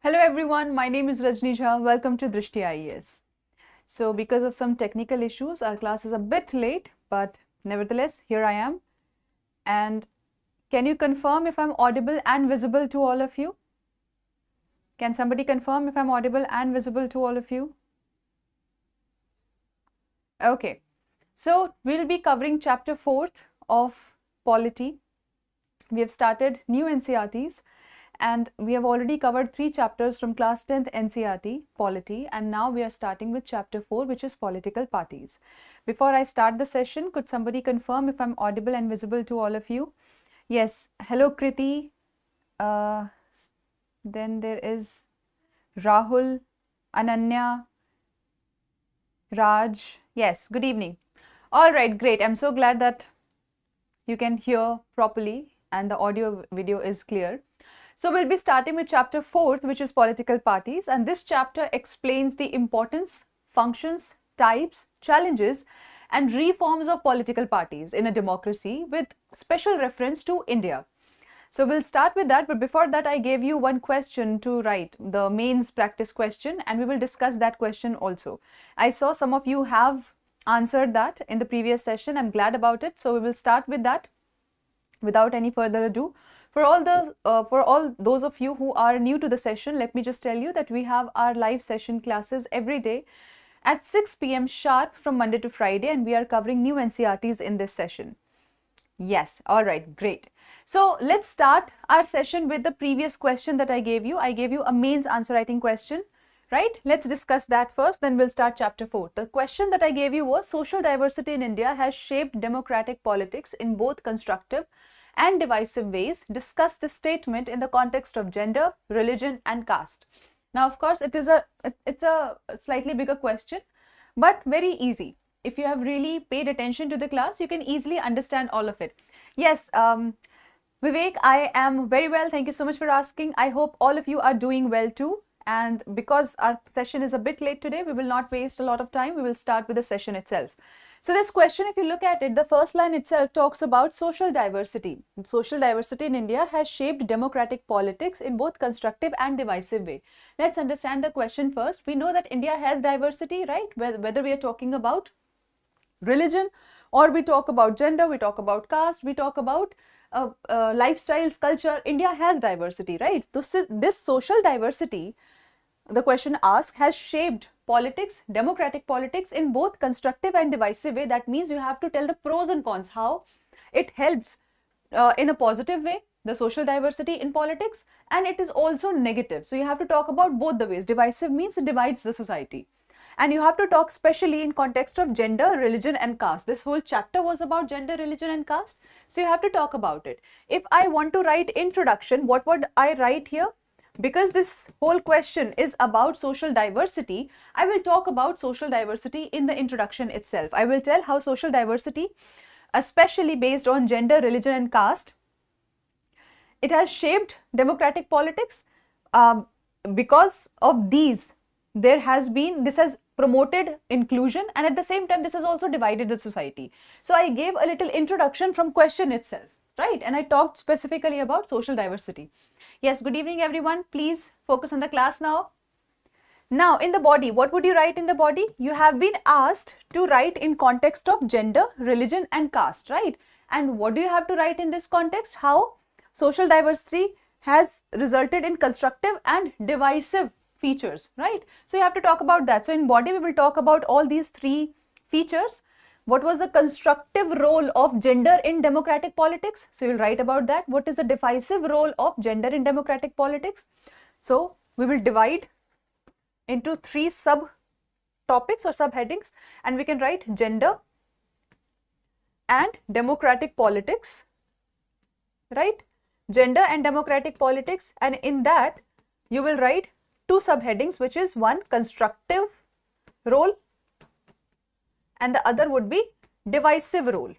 Hello everyone, my name is Rajni Jha. Welcome to Drishti IAS. So because of some technical issues, our class is a bit late, but nevertheless, here I am. And can you confirm if I'm audible and visible to all of you? Can somebody confirm if I'm audible and visible to all of you? Okay, so we'll be covering chapter 4th of Polity. We have started new NCERTs. And we have already covered 3 chapters from class 10th NCERT, Polity, and now we are starting with chapter 4, which is Political Parties. Before I start the session, could somebody confirm if I'm audible and visible to all of you? Yes. Hello, Kriti. Then there is Rahul, Ananya, Raj. Yes, good evening. All right, great. I'm so glad that you can hear properly and the audio video is clear. So we'll be starting with chapter 4th, which is political parties, and this chapter explains the importance, functions, types, challenges and reforms of political parties in a democracy with special reference to India. So we'll start with that, but before that I gave you one question to write, the mains practice question, and we will discuss that question also. I saw some of you have answered that in the previous session. I'm glad about it. So we will start with that without any further ado. For all those of you who are new to the session, let me just tell you that we have our live session classes every day at 6 p.m. sharp from Monday to Friday, and we are covering new NCERTs in this session. Yes, all right, great. So let's start our session with the previous question that I gave you. I gave you a mains answer writing question, right? Let's discuss that first, then we'll start chapter 4. The question that I gave you was, social diversity in India has shaped democratic politics in both constructive and divisive ways. Discuss this statement in the context of gender, religion and caste. Now, of course, it's a slightly bigger question, but very easy. If you have really paid attention to the class, you can easily understand all of it. Yes, Vivek, I am very well. Thank you so much for asking. I hope all of you are doing well too. And because our session is a bit late today, we will not waste a lot of time. We will start with the session itself. So this question, if you look at it, the first line itself talks about social diversity. Social diversity in India has shaped democratic politics in both constructive and divisive way. Let's understand the question first. We know that India has diversity, right? Whether we are talking about religion or we talk about gender, we talk about caste, we talk about lifestyles, culture, India has diversity, right? This social diversity, the question asked, has shaped politics, democratic politics in both constructive and divisive way. That means you have to tell the pros and cons, how it helps in a positive way, the social diversity in politics, and it is also negative. So you have to talk about both the ways. Divisive means it divides the society. And you have to talk specially in context of gender, religion and caste. This whole chapter was about gender, religion and caste. So you have to talk about it. If I want to write introduction, what would I write here? Because this whole question is about social diversity, I will talk about social diversity in the introduction itself. I will tell how social diversity, especially based on gender, religion and caste, it has shaped democratic politics. Because of these, this has promoted inclusion, and at the same time, this has also divided the society. So I gave a little introduction from question itself, right? And I talked specifically about social diversity. Yes, good evening everyone. Please focus on the class now. Now in the body, what would you write in the body? You have been asked to write in context of gender, religion and caste, right? And what do you have to write in this context? How social diversity has resulted in constructive and divisive features, right? So you have to talk about that. So in body, we will talk about all these 3 features. What was the constructive role of gender in democratic politics? So you'll write about that. What is the divisive role of gender in democratic politics? So we will divide into 3 sub topics or subheadings, and we can write gender and democratic politics, right? Gender and democratic politics, and in that you will write 2 subheadings, which is one constructive role and the other would be divisive role.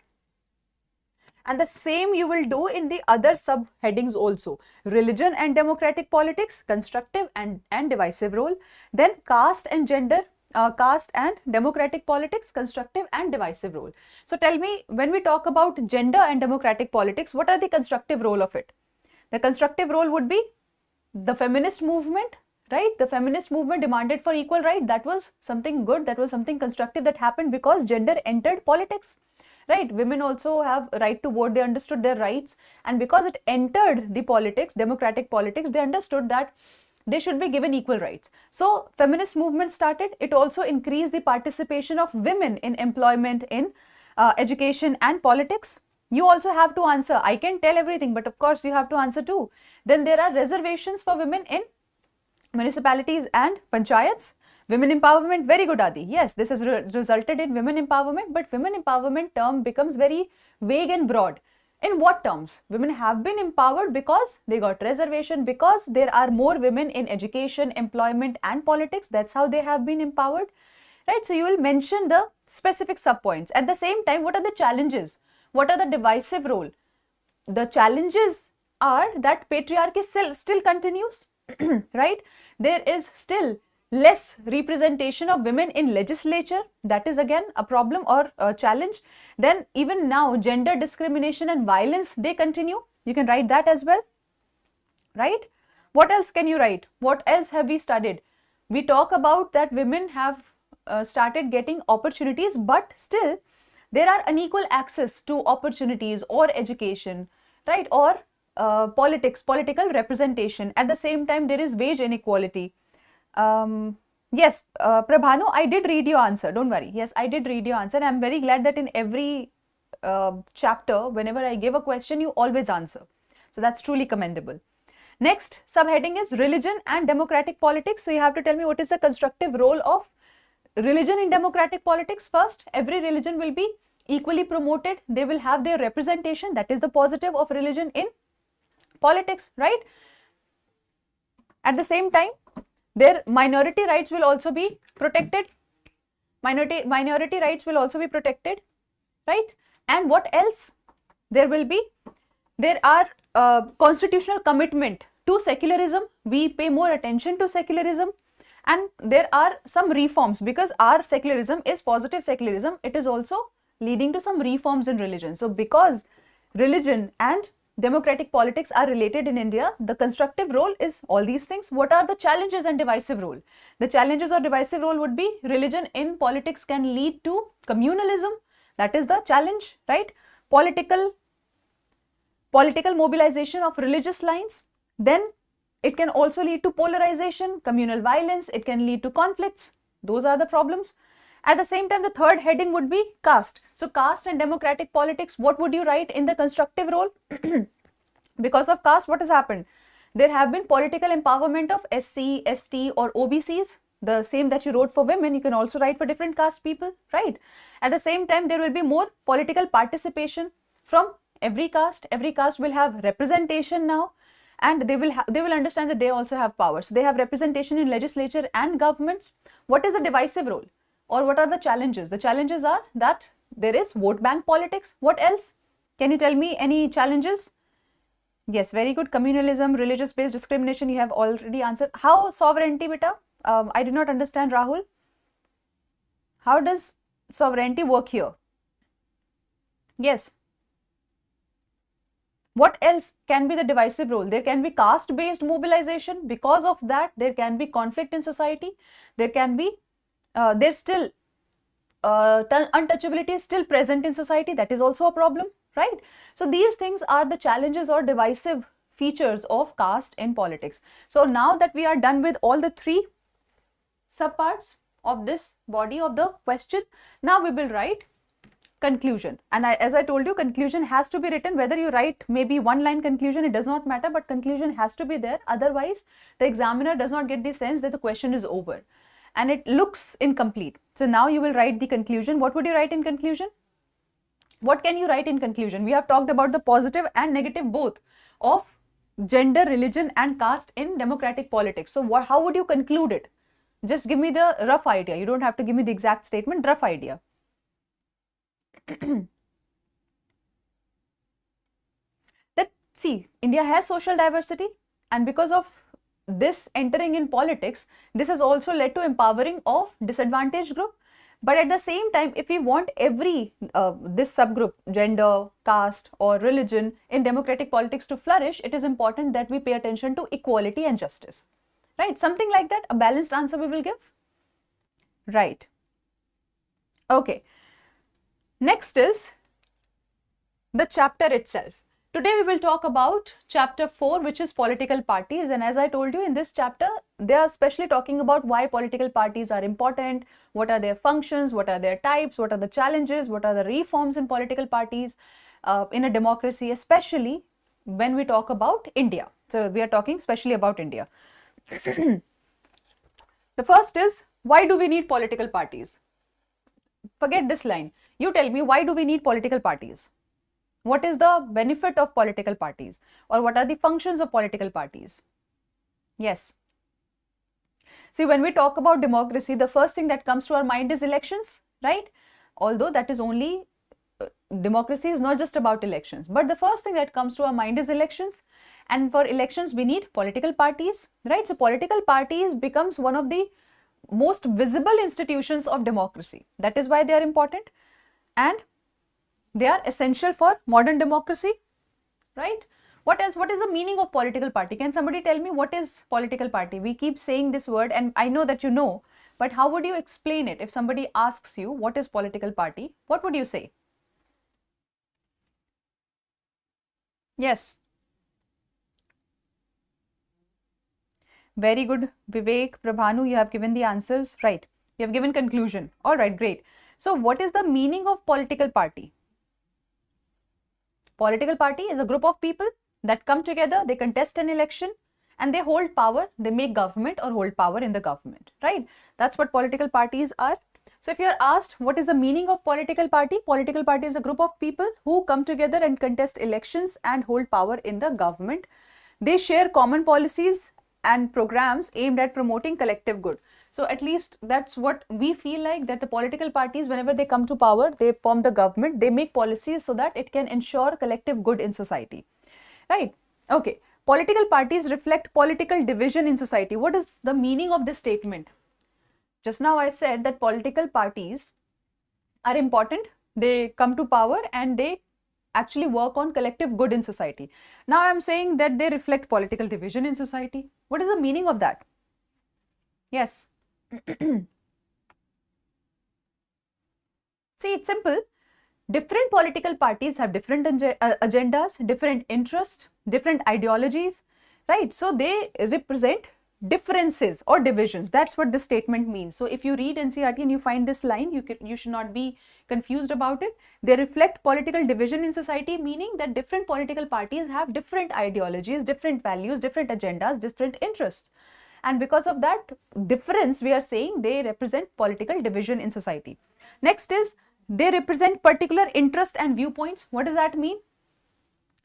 And the same you will do in the other subheadings also. Religion and democratic politics, constructive and divisive role. Then caste and gender, caste and democratic politics, constructive and divisive role. So tell me, when we talk about gender and democratic politics, what are the constructive role of it? The constructive role would be the feminist movement, right? The feminist movement demanded for equal right. That was something good, that was something constructive that happened because gender entered politics, right? Women also have right to vote, they understood their rights, and because it entered the politics, democratic politics, they understood that they should be given equal rights. So feminist movement started. It also increased the participation of women in employment, in education and politics. You also have to answer. I can tell everything, but of course you have to answer too. Then there are reservations for women in municipalities and panchayats. Women empowerment, very good, Adi. Yes, this has resulted in women empowerment, but women empowerment term becomes very vague and broad. In what terms? Women have been empowered because they got reservation, because there are more women in education, employment and politics. That's how they have been empowered, right? So you will mention the specific subpoints. At the same time, what are the challenges? What are the divisive role? The challenges are that patriarchy still continues, right? There is still less representation of women in legislature. That is again a problem or a challenge. Then even now, gender discrimination and violence, they continue. You can write that as well, right? What else can you write? What else have we studied? We talk about that women have started getting opportunities, but still there are unequal access to opportunities or education, right? Or political representation. At the same time, there is wage inequality. Yes, Prabhanu, I did read your answer. Don't worry. Yes, I did read your answer. I'm very glad that in every chapter, whenever I give a question, you always answer. So that's truly commendable. Next subheading is religion and democratic politics. So you have to tell me what is the constructive role of religion in democratic politics. First, every religion will be equally promoted. They will have their representation. That is the positive of religion in politics, right? At the same time, their minority rights will also be protected. Minority rights will also be protected, right? And what else? There are constitutional commitment to secularism. We pay more attention to secularism, and there are some reforms because our secularism is positive secularism. It is also leading to some reforms in religion. So because religion and democratic politics are related in India, the constructive role is all these things. What are the challenges and divisive role? The challenges or divisive role would be religion in politics can lead to communalism. That is the challenge, right? Political mobilization of religious lines. Then it can also lead to polarization, communal violence. It can lead to conflicts. Those are the problems. At the same time, the third heading would be caste. So caste and democratic politics, what would you write in the constructive role? Because of caste, what has happened? There have been political empowerment of SC, ST or OBCs. The same that you wrote for women, you can also write for different caste people, right? At the same time, there will be more political participation from every caste. Every caste will have representation now, and they will understand that they also have power. So they have representation in legislature and governments. What is the divisive role? Or what are the challenges? The challenges are that there is vote bank politics. What else? Can you tell me any challenges? Yes, very good. Communalism, religious-based discrimination, you have already answered. How sovereignty, beta? I did not understand, Rahul. How does sovereignty work here? Yes. What else can be the divisive role? There can be caste-based mobilization. Because of that, there can be conflict in society. There can be there's still untouchability is still present in society. That is also a problem, right? So these things are the challenges or divisive features of caste in politics. So now that we are done with all the three subparts of this body of the question, now we will write conclusion. And as I told you, conclusion has to be written. Whether you write maybe one line conclusion, it does not matter, but conclusion has to be there. Otherwise, the examiner does not get the sense that the question is over and it looks incomplete. So now you will write the conclusion. What would you write in conclusion? What can you write in conclusion? We have talked about the positive and negative both of gender, religion and caste in democratic politics. So how would you conclude it? Just give me the rough idea. You don't have to give me the exact statement, rough idea. That see, India has social diversity, and because of this entering in politics, this has also led to empowering of disadvantaged group. But at the same time, if we want every this subgroup, gender, caste or religion in democratic politics to flourish, it is important that we pay attention to equality and justice, right? Something like that, a balanced answer we will give, right? Okay, next is the chapter itself. Today we will talk about chapter 4, which is political parties, and as I told you, in this chapter they are especially talking about why political parties are important, what are their functions, what are their types, what are the challenges, what are the reforms in political parties in a democracy, especially when we talk about India. So we are talking especially about India. The first is, why do we need political parties? Forget this line. You tell me, why do we need political parties? What is the benefit of political parties, or what are the functions of political parties? Yes. See, when we talk about democracy, the first thing that comes to our mind is elections, right? Although that is only, democracy is not just about elections, but the first thing that comes to our mind is elections. And for elections, we need political parties, right? So political parties becomes one of the most visible institutions of democracy. That is why they are important. And they are essential for modern democracy, right? What else? What is the meaning of political party? Can somebody tell me what is political party? We keep saying this word and I know that you know, but how would you explain it? If somebody asks you what is political party, what would you say? Yes. Very good, Vivek, Prabhanu, you have given the answers, right? You have given conclusion. All right, great. So what is the meaning of political party? Political party is a group of people that come together, they contest an election and they hold power, they make government or hold power in the government, right? That's what political parties are. So if you are asked what is the meaning of political party is a group of people who come together and contest elections and hold power in the government. They share common policies and programs aimed at promoting collective good. So at least that's what we feel like, that the political parties, whenever they come to power, they form the government, they make policies so that it can ensure collective good in society, right? Okay, political parties reflect political division in society. What is the meaning of this statement? Just now I said that political parties are important, they come to power and they actually work on collective good in society. Now I am saying that they reflect political division in society. What is the meaning of that? Yes. See, it's simple. Different political parties have different agendas, different interests, different ideologies, right? So they represent differences or divisions. That's what this statement means. So if you read NCERT and you find this line, you should not be confused about it. They reflect political division in society, meaning that different political parties have different ideologies, different values, different agendas, different interests. And because of that difference, we are saying they represent political division in society. Next is, they represent particular interest and viewpoints. What does that mean?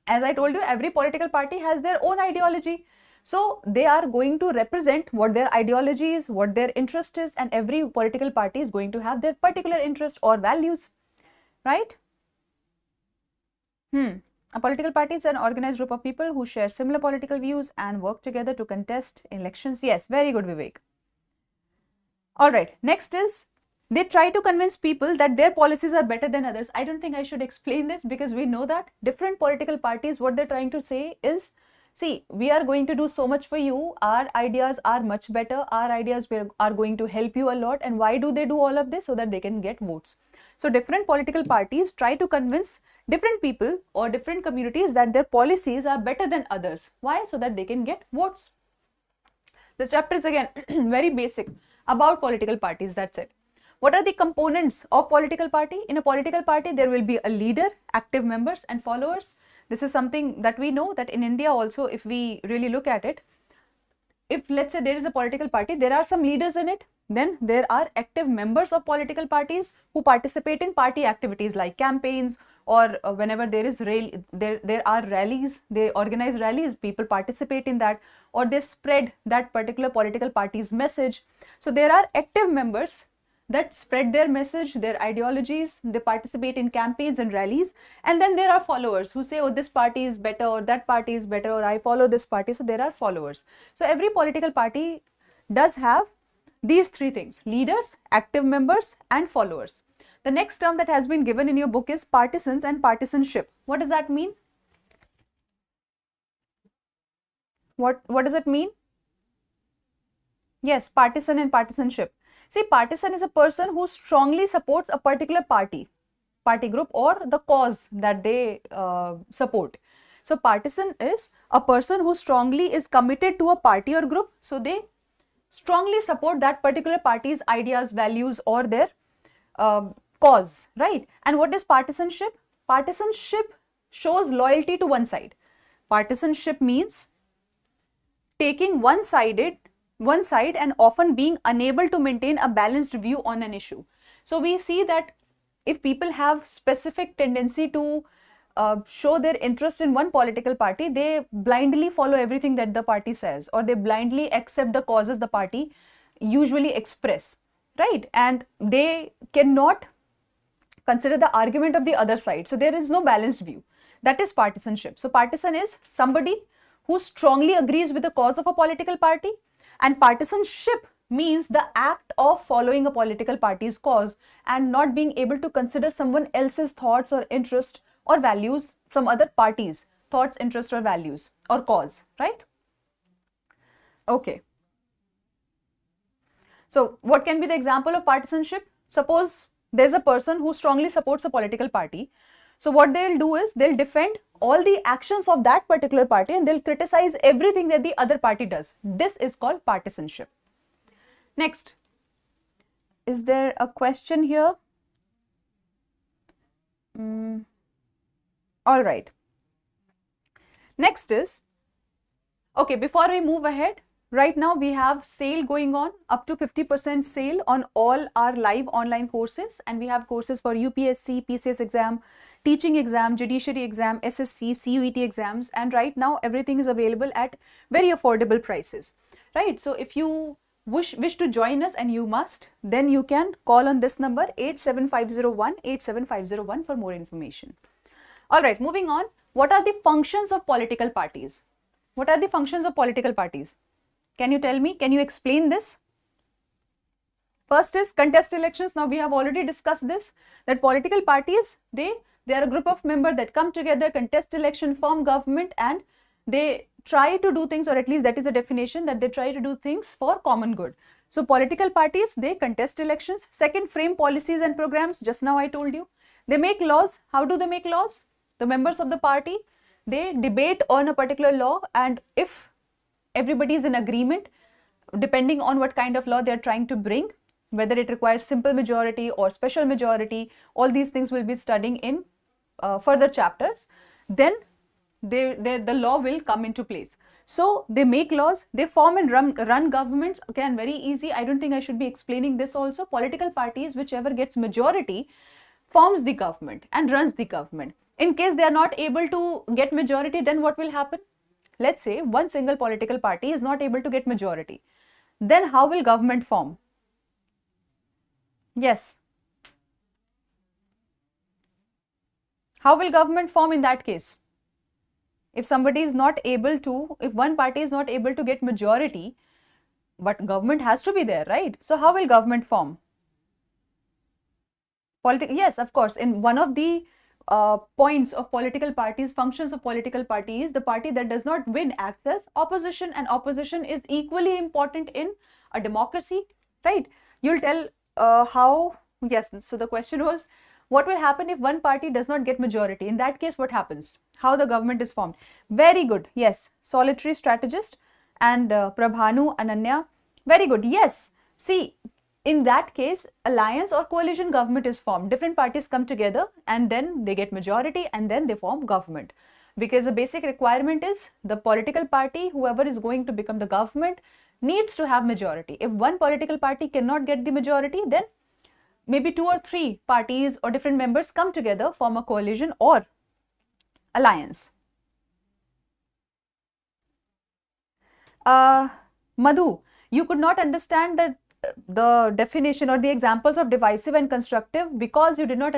As I told you, every political party has their own ideology. So they are going to represent what their ideology is, what their interest is, and every political party is going to have their particular interest or values, right? A political party is an organized group of people who share similar political views and work together to contest elections. Yes, very good, Vivek. All right, next is, they try to convince people that their policies are better than others. I don't think I should explain this because we know that different political parties, what they're trying to say is, see, we are going to do so much for you. Our ideas are much better. Our ideas are going to help you a lot. And why do they do all of this? So that they can get votes. So different political parties try to convince different people or different communities that their policies are better than others. Why? So that they can get votes. This chapter is again very basic about political parties. That's it. What are the components of political party? In a political party, there will be a leader, active members and followers. This is something that we know that in India also, if we really look at it, if let's say there is a political party, there are some leaders in it, then there are active members of political parties who participate in party activities like campaigns, or whenever there is there are rallies, they organize rallies, people participate in that, or they spread that particular political party's message. So there are active members that spread their message, their ideologies, they participate in campaigns and rallies, and then there are followers who say, oh, this party is better, or that party is better, or I follow this party. So there are followers. So every political party does have these three things: leaders, active members and followers. The next term that has been given in your book is partisans and partisanship. What does that mean? What does it mean? Yes, partisan and partisanship. See, partisan is a person who strongly supports a particular party group, or the cause that they support. So partisan is a person who strongly is committed to a party or group. So they strongly support that particular party's ideas, values, or their uh, cause, right? And what is partisanship? Partisanship shows loyalty to one side. Partisanship means taking one side and often being unable to maintain a balanced view on an issue. So we see that if people have specific tendency to show their interest in one political party, they blindly follow everything that the party says, or they blindly accept the causes the party usually express, right? And they cannot consider the argument of the other side. So there is no balanced view. That is partisanship. So partisan is somebody who strongly agrees with the cause of a political party, and partisanship means the act of following a political party's cause and not being able to consider someone else's thoughts or interest or values, some other party's thoughts, interest, or values or cause, right? Okay. So what can be the example of partisanship? Suppose there's a person who strongly supports a political party. So what they'll do is they'll defend all the actions of that particular party and they'll criticize everything that the other party does. This is called partisanship. Next, is there a question here? All right. Next is, okay, before we move ahead, right now we have sale going on, up to 50% sale on all our live online courses, and we have courses for UPSC, PCS exam, teaching exam, judiciary exam, SSC, CUET exams, and right now everything is available at very affordable prices, right? So if you wish to join us, and you must, then you can call on this number 87501 for more information. All right, moving on. What are the functions of political parties? What are the functions of political parties? Can you tell me? Can you explain this? First is contest elections. Now we have already discussed this, that political parties, they are a group of members that come together, contest election, form government, and they try to do things, or at least that is a definition, that they try to do things for common good. So political parties, they contest elections. Second, frame policies and programs. Just now I told you. They make laws. How do they make laws? The members of the party, they debate on a particular law, and if everybody is in agreement, depending on what kind of law they are trying to bring, whether it requires simple majority or special majority, all these things we'll be studying in further chapters, then the law will come into place. So they make laws, they form and run governments. Okay, and very easy, I don't think I should be explaining this also. Political parties, whichever gets majority, forms the government and runs the government. In case they are not able to get majority, then what will happen? Let's say one single political party is not able to get majority. Then how will government form? Yes. How will government form in that case? If somebody is not able to, if one party is not able to get majority, but government has to be there, right? So how will government form? Yes, of course. In one of the points of political parties, functions of political parties, the party that does not win acts as opposition, and opposition is equally important in a democracy, right? You'll tell how, yes, so the question was, what will happen if one party does not get majority? In that case, what happens? How the government is formed? Very good, yes, solitary strategist, and Prabhanu, Ananya, very good, yes. See, in that case, alliance or coalition government is formed. Different parties come together and then they get majority and then they form government. Because the basic requirement is the political party, whoever is going to become the government, needs to have majority. If one political party cannot get the majority, then maybe 2 or 3 parties or different members come together, form a coalition or alliance. Madhu, you could not understand the definition or the examples of divisive and constructive because you did not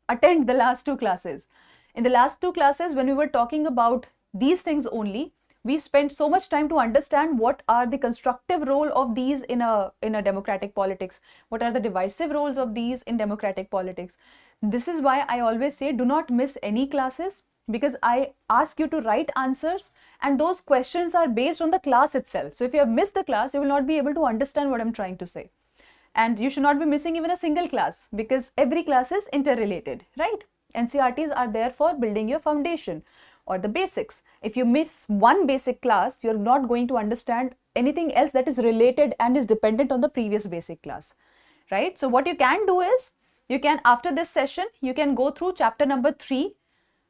attend the last 2 classes. In the last 2 classes, when we were talking about these things only, we spent so much time to understand what are the constructive role of these in a democratic politics, what are the divisive roles of these in democratic politics. This is why I always say do not miss any classes. because I ask you to write answers, and those questions are based on the class itself. So if you have missed the class, you will not be able to understand what I'm trying to say. And you should not be missing even a single class, because every class is interrelated, right? NCERTs are there for building your foundation or the basics. If you miss one basic class, you're not going to understand anything else that is related and is dependent on the previous basic class, right? So what you can do is, you can, after this session, you can go through chapter number 3,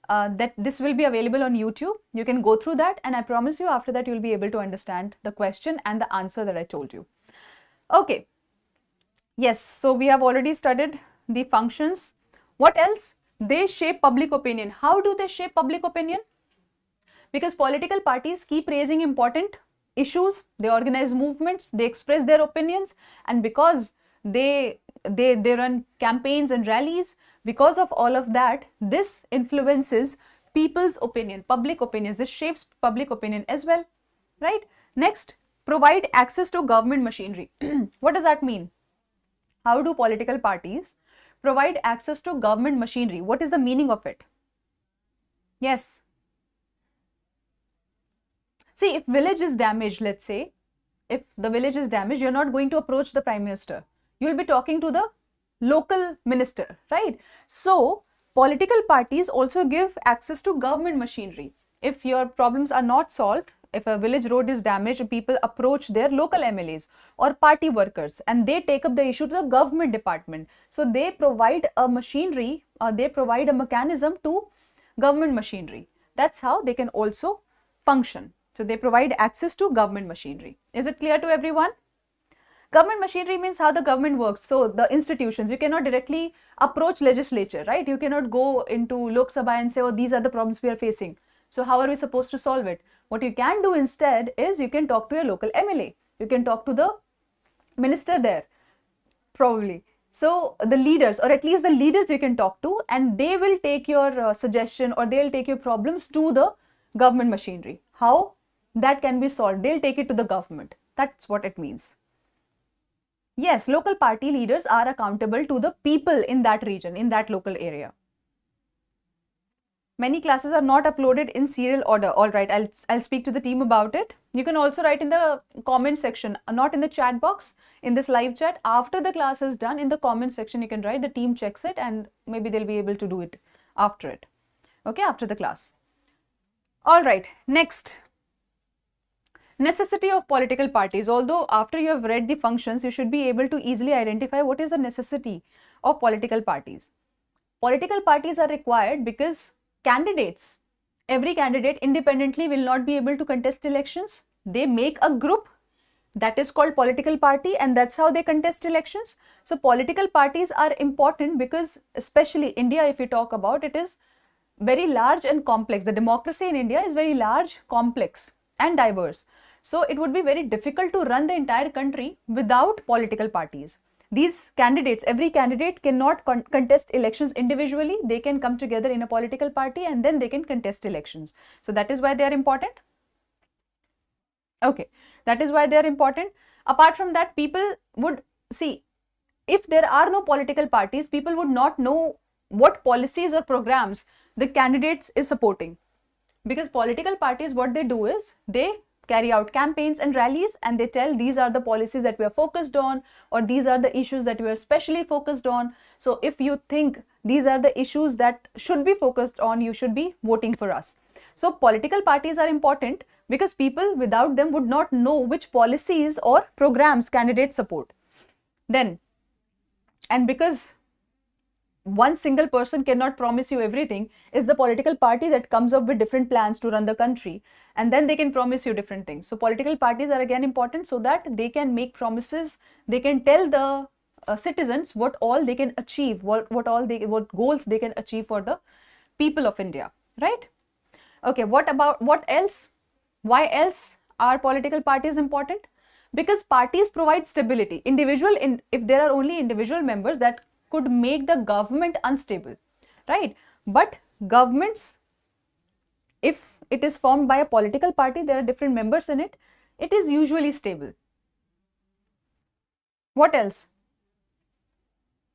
that this will be available on YouTube. You can go through that, and I promise you after that you'll be able to understand the question and the answer that I told you. Okay. Yes, so we have already studied the functions. What else? They shape public opinion. How do they shape public opinion? Because political parties keep raising important issues, they organize movements, they express their opinions, and because they run campaigns and rallies, because of all of that, this influences people's opinion, public opinions. This shapes public opinion as well, right? Next, provide access to government machinery. What does that mean? How do political parties provide access to government machinery? What is the meaning of it? Yes. See, if village is damaged, let's say, if the village is damaged, you're not going to approach the Prime Minister. You'll be talking to the local minister, right? So, political parties also give access to government machinery. If your problems are not solved, if a village road is damaged, people approach their local MLAs or party workers, and they take up the issue to the government department. So they provide a machinery, they provide a mechanism to government machinery. That's how they can also function. So they provide access to government machinery. Is it clear to everyone? Government machinery means how the government works. So the institutions, you cannot directly approach legislature, right? You cannot go into Lok Sabha and say, oh, these are the problems we are facing. So how are we supposed to solve it? What you can do instead is, you can talk to your local MLA. You can talk to the minister there, probably. So the leaders, or at least the leaders you can talk to, and they will take your suggestion, or they'll take your problems to the government machinery. How that can be solved? They'll take it to the government. That's what it means. Yes, local party leaders are accountable to the people in that region, in that local area. Many classes are not uploaded in serial order. All right, I'll speak to the team about it. You can also write in the comment section, not in the chat box, in this live chat. After the class is done, in the comment section you can write, the team checks it, and maybe they'll be able to do it after it. Okay, after the class. All right, next. Necessity of political parties. Although after you have read the functions, you should be able to easily identify what is the necessity of political parties. Political parties are required because candidates, every candidate independently will not be able to contest elections. They make a group that is called political party, and that's how they contest elections. So political parties are important because, especially India, if we talk about, it is very large and complex. The democracy in India is very large, complex and diverse. So it would be very difficult to run the entire country without political parties. These candidates, every candidate cannot contest elections individually. They can come together in a political party, and then they can contest elections. So that is why they are important. Okay, that is why they are important. Apart from that, people would see, if there are no political parties, people would not know what policies or programs the candidates is supporting. Because political parties, what they do is, they carry out campaigns and rallies, and they tell, these are the policies that we are focused on, or these are the issues that we are specially focused on. So if you think these are the issues that should be focused on, you should be voting for us. So political parties are important because people without them would not know which policies or programs candidates support. Then, and because one single person cannot promise you everything, it's the political party that comes up with different plans to run the country, and then they can promise you different things. So political parties are again important so that they can make promises, they can tell the citizens what all they can achieve, what goals they can achieve for the people of India, right? Okay, what else? Why else are political parties important? Because parties provide stability. If there are only individual members, that could make the government unstable, right? But governments, if it is formed by a political party, there are different members in it, it is usually stable. What else?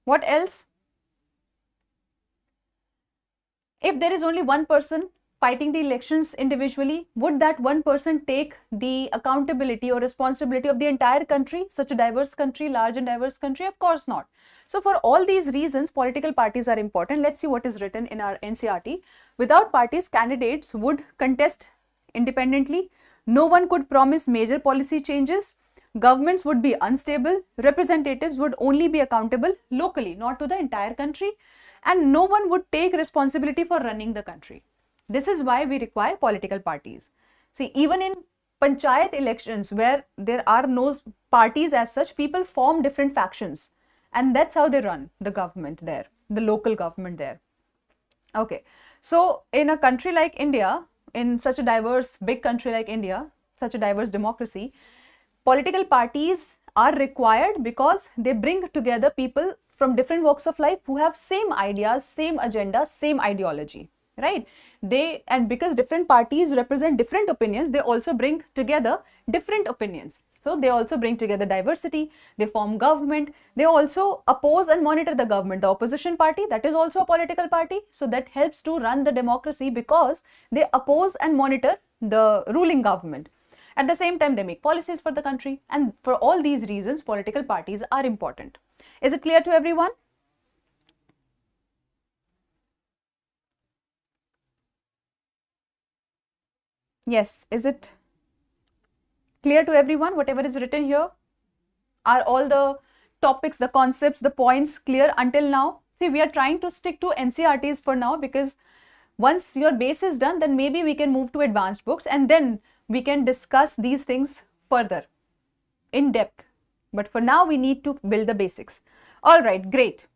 What else? If there is only one person fighting the elections individually, would that one person take the accountability or responsibility of the entire country, such a diverse country, large and diverse country? Of course not. So for all these reasons, political parties are important. Let's see what is written in our NCERT. Without parties, candidates would contest independently. No one could promise major policy changes. Governments would be unstable. Representatives would only be accountable locally, not to the entire country. And no one would take responsibility for running the country. This is why we require political parties. See, even in panchayat elections where there are no parties as such, people form different factions. And that's how they run the government there, the local government there. Okay, so in a country like India, in such a diverse, big country like India, such a diverse democracy, political parties are required because they bring together people from different walks of life who have same ideas, same agenda, same ideology, right? And because different parties represent different opinions, they also bring together different opinions. So they also bring together diversity, they form government, they also oppose and monitor the government. The opposition party, that is also a political party. So that helps to run the democracy because they oppose and monitor the ruling government. At the same time, they make policies for the country. And for all these reasons, political parties are important. Is it clear to everyone? Yes, is it clear to everyone, whatever is written here? Are all the topics, the concepts, the points clear until now? See, we are trying to stick to NCERTs for now because once your base is done, then maybe we can move to advanced books and then we can discuss these things further in depth. But for now, we need to build the basics. All right, great.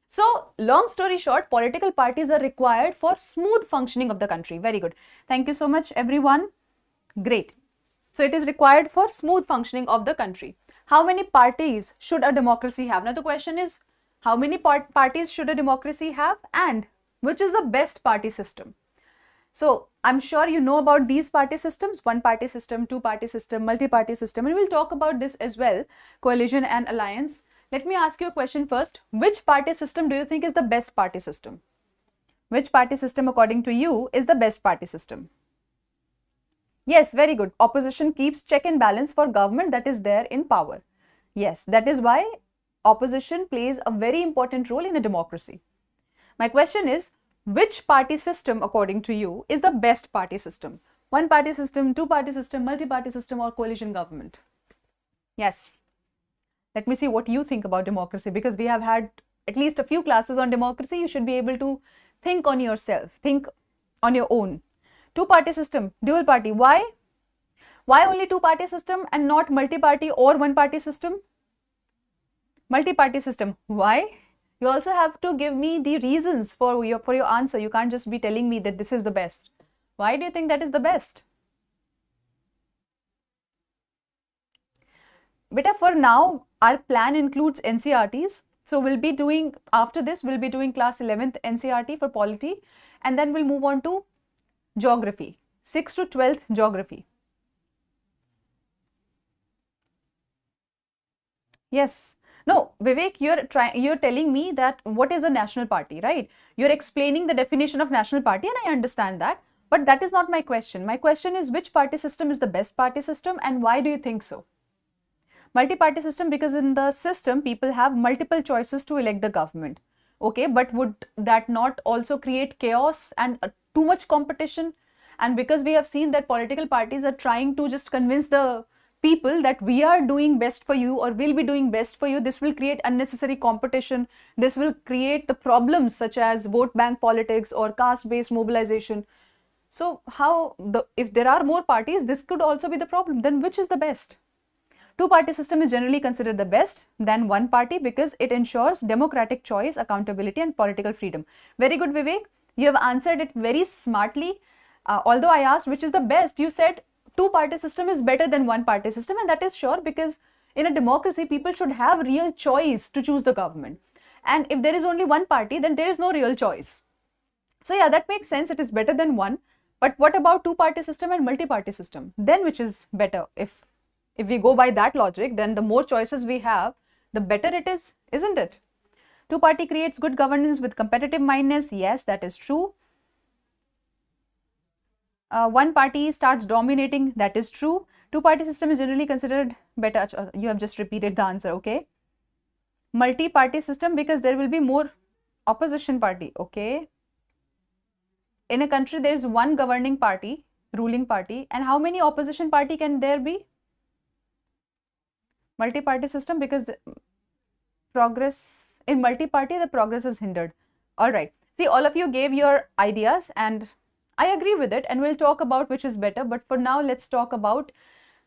So, long story short, political parties are required for smooth functioning of the country. Very good. Thank you so much, everyone. Great. So, it is required for smooth functioning of the country. How many parties should a democracy have? Now, the question is, how many parties should a democracy have and which is the best party system? So, I'm sure you know about these party systems, one party system, two party system, multi-party system, and we'll talk about this as well, coalition and alliance. Let me ask you a question first. Which party system do you think is the best party system? Which party system according to you is the best party system? Yes, very good. Opposition keeps check and balance for government that is there in power. Yes, that is why opposition plays a very important role in a democracy. My question is, which party system according to you is the best party system? One party system, two party system, multi-party system or coalition government? Yes. Let me see what you think about democracy because we have had at least a few classes on democracy. You should be able to think on yourself, think on your own. Two-party system, dual party. Why? Why only two-party system and not multi-party or one-party system? Multi-party system. Why? You also have to give me the reasons for your answer. You can't just be telling me that this is the best. Why do you think that is the best? Beta, for now, our plan includes NCERTs. So we'll be doing, after this, we'll be doing class 11th NCERT for polity. And then we'll move on to geography, 6th to 12th geography. Yes. No, Vivek, you're telling me that what is a national party, right? You're explaining the definition of national party and I understand that. But that is not my question. My question is which party system is the best party system and why do you think so? Multi-party system because in the system, people have multiple choices to elect the government. Okay, but would that not also create chaos and too much competition? And because we have seen that political parties are trying to just convince the people that we are doing best for you or will be doing best for you, this will create unnecessary competition. This will create the problems such as vote bank politics or caste-based mobilization. So if there are more parties, this could also be the problem. Then which is the best? Two-party system is generally considered the best than one party because it ensures democratic choice, accountability and political freedom. Very good, Vivek. You have answered it very smartly. Although I asked which is the best, you said two-party system is better than one-party system, and that is sure because in a democracy, people should have real choice to choose the government. And if there is only one party, then there is no real choice. So yeah, that makes sense. It is better than one. But what about two-party system and multi-party system? Then which is better? If we go by that logic, then the more choices we have, the better it is, isn't it? Two-party creates good governance with competitive mindedness. Yes, that is true. one party starts dominating, that is true. Two-party system is generally considered better. You have just repeated the answer, okay. Multi-party system because there will be more opposition party, okay. In a country there is one governing party, ruling party, and how many opposition party can there be? Multi-party system because the progress in multi-party, the progress is hindered. All right. See, all of you gave your ideas and I agree with it, and we'll talk about which is better. But for now, let's talk about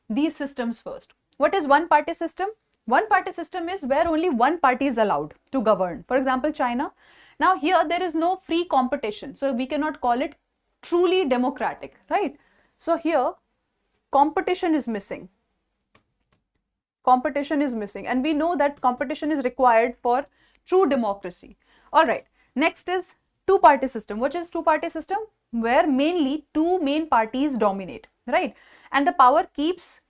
these systems first. What is one-party system? One-party system is where only one party is allowed to govern. For example, China. Now here there is no free competition, so we cannot call it truly democratic, right? So here competition is missing. Competition is missing, and we know that competition is required for true democracy. All right. Next is two-party system. What is two-party system? Where mainly two main parties dominate, right? And the power keeps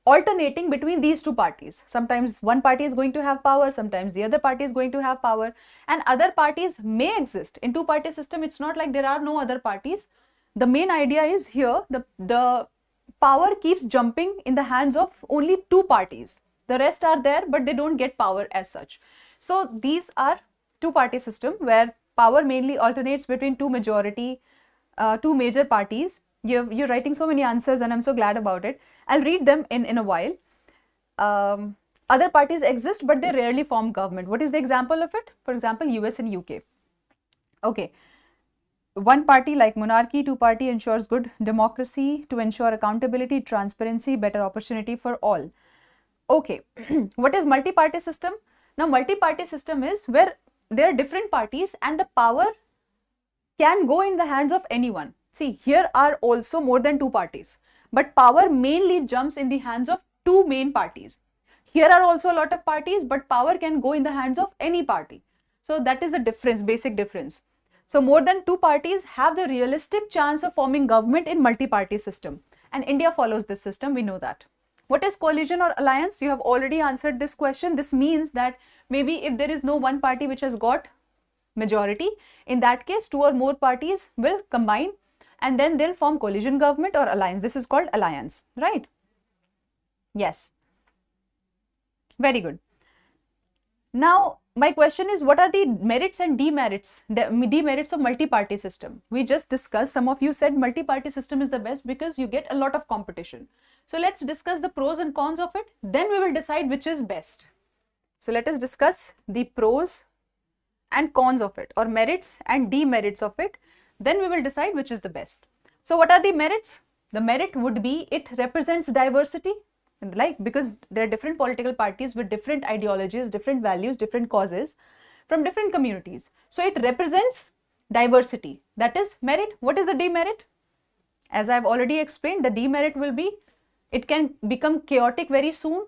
alternating between these two parties. Sometimes one party is going to have power, sometimes the other party is going to have power, and other parties may exist. In two-party system, it's not like there are no other parties. The main idea is here, the power keeps jumping in the hands of only two parties. The rest are there, but they don't get power as such. So these are two-party system where power mainly alternates between two major parties. You're writing so many answers and I'm so glad about it. I'll read them in a while. Other parties exist, but they rarely form government. What is the example of it? For example, US and UK. Okay. One party like monarchy, two party ensures good democracy to ensure accountability, transparency, better opportunity for all. Okay. What is multi-party system? Now, multi-party system is where there are different parties and the power can go in the hands of anyone. See, here are also more than two parties, but power mainly jumps in the hands of two main parties. Here are also a lot of parties, but power can go in the hands of any party. So that is the difference, basic difference. So more than two parties have the realistic chance of forming government in multi-party system, and India follows this system, we know that. What is coalition or alliance? You have already answered this question. This means that maybe if there is no one party which has got majority, in that case two or more parties will combine and then they'll form coalition government or alliance. This is called alliance, right? Yes. Very good. Now, my question is, what are the merits and demerits of multi-party system? We just discussed, some of you said multi-party system is the best because you get a lot of competition. So let's discuss the pros and cons of it. Then we will decide which is best. So let us discuss the pros and cons of it, or merits and demerits of it. Then we will decide which is the best. So what are the merits? The merit would be it represents diversity, because there are different political parties with different ideologies, different values, different causes from different communities. So it represents diversity. That is merit. What is the demerit? As I have already explained, the demerit will be it can become chaotic very soon.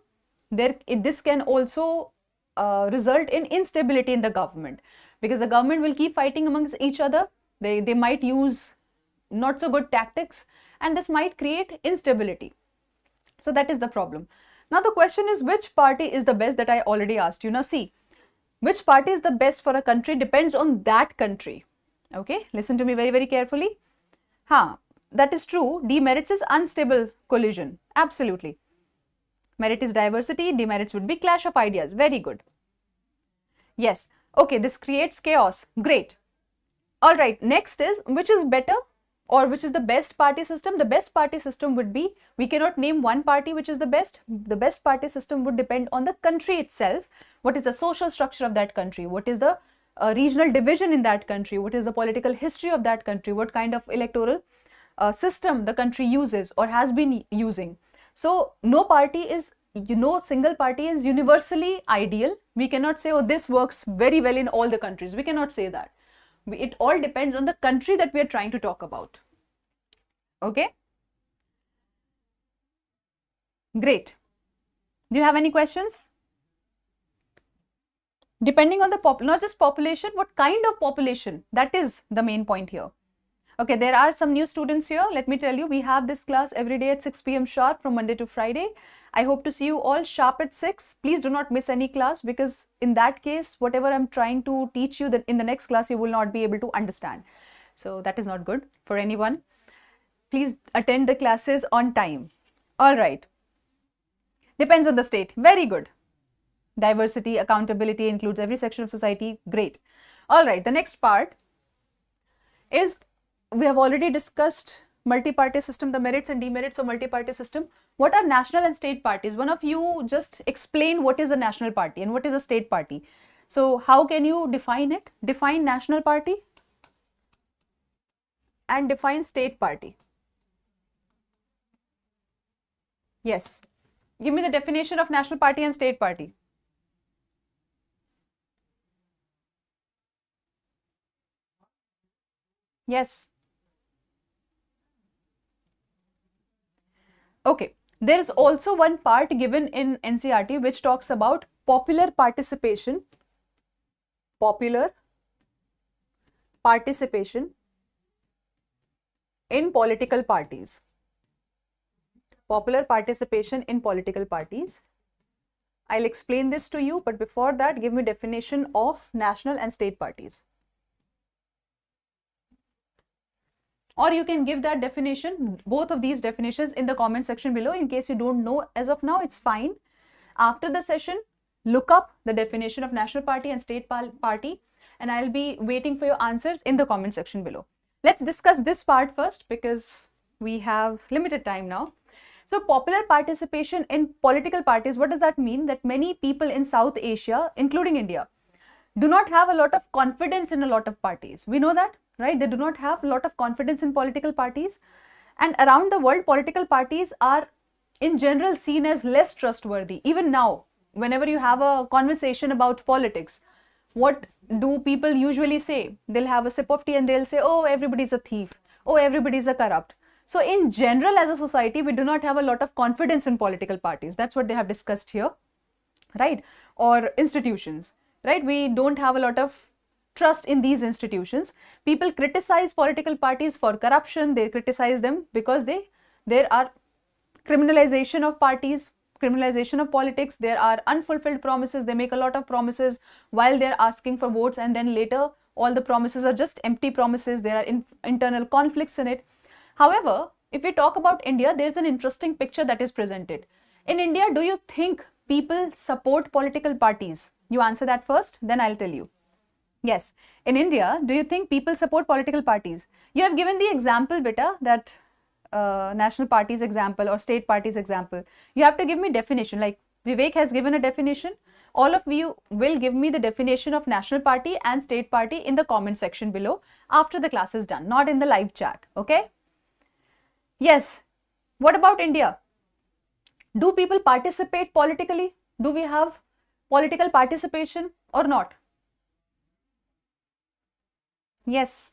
This can also result in instability in the government, because the government will keep fighting amongst each other. They might use not so good tactics, and this might create instability. So that is the problem. Now the question is, which party is the best, that I already asked you. Now see, which party is the best for a country depends on that country. Okay, listen to me very, very carefully. That is true. Demerits is unstable collision. Absolutely. Merit is diversity. Demerits would be clash of ideas. Very good. Yes. Okay, this creates chaos. Great. All right. Next is, which is better or which is the best party system? The best party system would be, we cannot name one party which is the best. The best party system would depend on the country itself. What is the social structure of that country? What is the regional division in that country? What is the political history of that country? What kind of electoral system the country uses or has been using? So no party is, single party is universally ideal. We cannot say, oh, this works very well in all the countries. We cannot say that. It all depends on the country that we are trying to talk about. Okay? Great. Do you have any questions? Depending on the not just population, what kind of population, that is the main point here. Okay, there are some new students here. Let me tell you, we have this class every day at 6 p.m. sharp from Monday to Friday. I hope to see you all sharp at 6. Please do not miss any class, because in that case, whatever I'm trying to teach you, that in the next class, you will not be able to understand. So that is not good for anyone. Please attend the classes on time. All right. Depends on the state. Very good. Diversity, accountability includes every section of society. Great. All right. The next part is, we have already discussed multi-party system, the merits and demerits of multi-party system. What are national and state parties? One of you just explain what is a national party and what is a state party. So how can you define it? Define national party and define state party. Yes. Give me the definition of national party and state party. Yes. Okay. There is also one part given in NCERT which talks about popular participation. Popular participation in political parties. Popular participation in political parties. I'll explain this to you, but before that, give me definition of national and state parties. Or you can give that definition, both of these definitions, in the comment section below. In case you don't know as of now, it's fine. After the session, look up the definition of national party and state party, and I'll be waiting for your answers in the comment section below. Let's discuss this part first because we have limited time now. So popular participation in political parties, what does that mean? That many people in South Asia, including India, do not have a lot of confidence in a lot of parties. We know that, right? They do not have a lot of confidence in political parties. And around the world, political parties are in general seen as less trustworthy. Even now, whenever you have a conversation about politics, what do people usually say? They'll have a sip of tea and they'll say, oh, everybody's a thief. Oh, everybody's a corrupt. So in general, as a society, we do not have a lot of confidence in political parties. That's what they have discussed here, right? Or institutions, right? We don't have a lot of trust in these institutions. People criticize political parties for corruption. They criticize them because there are criminalization of parties, criminalization of politics. There are unfulfilled promises. They make a lot of promises while they're asking for votes, and then later all the promises are just empty promises. There are internal conflicts in it. However, if we talk about India, there's an interesting picture that is presented. In India, do you think people support political parties? You answer that first, then I'll tell you. Yes. In India, do you think people support political parties? You have given the example, beta, that national parties example or state parties example. You have to give me definition. Like Vivek has given a definition. All of you will give me the definition of national party and state party in the comment section below after the class is done, not in the live chat. Okay? Yes. What about India? Do people participate politically? Do we have political participation or not? Yes.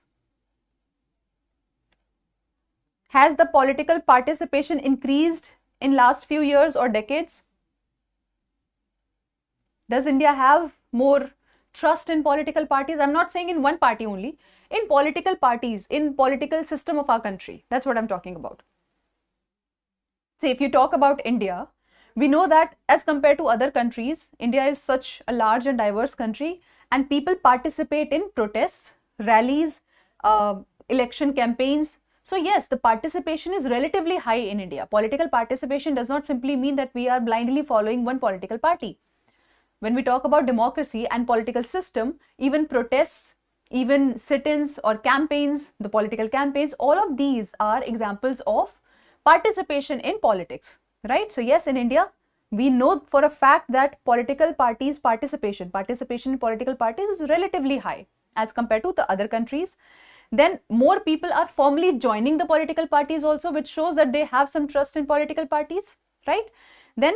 Has the political participation increased in last few years or decades? Does India have more trust in political parties? I'm not saying in one party only. In political parties, in political system of our country. That's what I'm talking about. See, if you talk about India, we know that as compared to other countries, India is such a large and diverse country, and people participate in protests, rallies, election campaigns. So yes, the participation is relatively high in India. Political participation does not simply mean that we are blindly following one political party. When we talk about democracy and political system, even protests, even sit-ins or campaigns, the political campaigns, all of these are examples of participation in politics, right? So yes, in India, we know for a fact that political parties participation in political parties is relatively high as compared to the other countries. Then more people are formally joining the political parties also, which shows that they have some trust in political parties, right? Then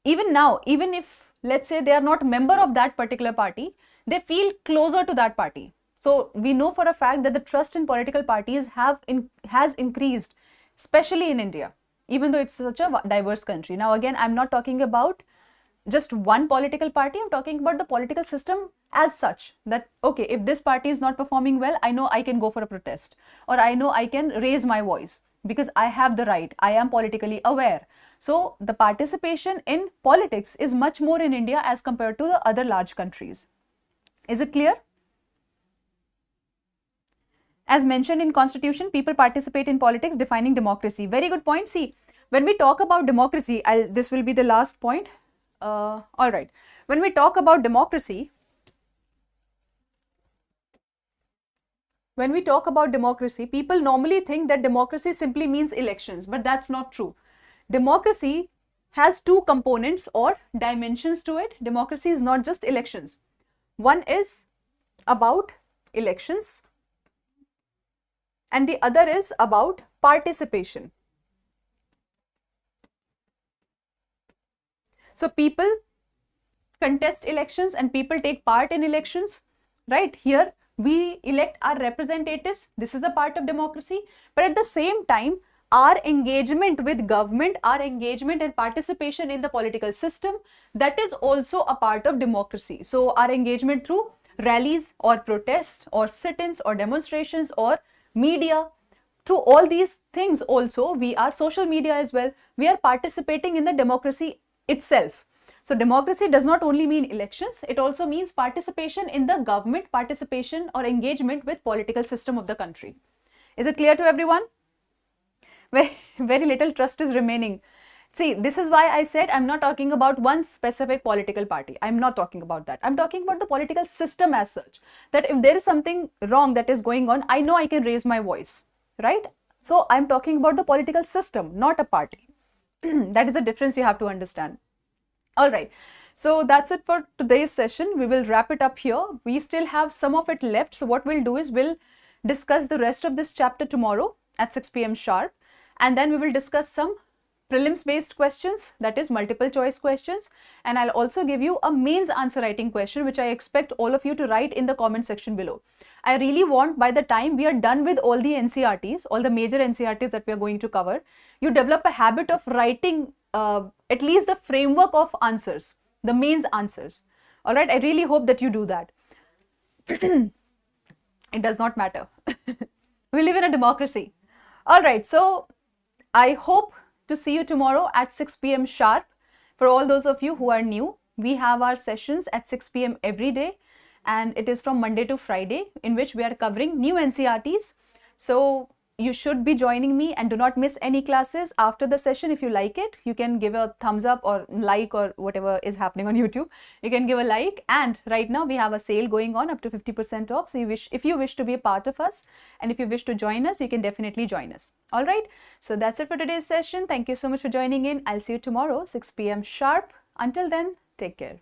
even now, even if let's say they are not a member of that particular party, they feel closer to that party. So we know for a fact that the trust in political parties has increased, especially in India, even though it's such a diverse country. Now again, I'm not talking about just one political party, I'm talking about the political system as such, that okay, if this party is not performing well, I know I can go for a protest, or I know I can raise my voice because I have the right, I am politically aware. So the participation in politics is much more in India as compared to the other large countries. Is it clear? As mentioned in Constitution, people participate in politics, defining democracy. Very good point. See, when we talk about democracy, this will be the last point. All right. When we talk about democracy, people normally think that democracy simply means elections, but that's not true. Democracy has two components or dimensions to it. Democracy is not just elections. One is about elections and the other is about participation. So people contest elections and people take part in elections, right? Here we elect our representatives. This is a part of democracy. But at the same time, our engagement with government, our engagement and participation in the political system, that is also a part of democracy. So our engagement through rallies or protests or sit-ins or demonstrations or media, through all these things also, we are social media as well, we are participating in the democracy itself. So democracy does not only mean elections, it also means participation in the government, participation or engagement with political system of the country. Is it clear to everyone? Very little trust is remaining. See, this is why I said I'm not talking about one specific political party. I'm not talking about that. I'm talking about the political system as such. That if there is something wrong that is going on, I know I can raise my voice, right? So I'm talking about the political system, not a party. That is a difference you have to understand. All right. So that's it for today's session. We will wrap it up here. We still have some of it left. So what we'll do is we'll discuss the rest of this chapter tomorrow at 6 p.m. sharp. And then we will discuss some prelims based questions, that is multiple choice questions. And I'll also give you a mains answer writing question, which I expect all of you to write in the comment section below. I really want by the time we are done with all the NCERTs, all the major NCERTs that we are going to cover, you develop a habit of writing at least the framework of answers, the mains answers. All right. I really hope that you do that. It does not matter. We live in a democracy. All right. So I hope to see you tomorrow at 6 p.m. sharp. For all those of you who are new, we have our sessions at 6 p.m. every day, and it is from Monday to Friday, in which we are covering new NCERTs. So you should be joining me and do not miss any classes. After the session, if you like it, you can give a thumbs up or like or whatever is happening on YouTube. You can give a like, and right now we have a sale going on up to 50% off. So if you wish to be a part of us and if you wish to join us, you can definitely join us. All right. So that's it for today's session. Thank you so much for joining in. I'll see you tomorrow, 6 p.m. sharp. Until then, take care.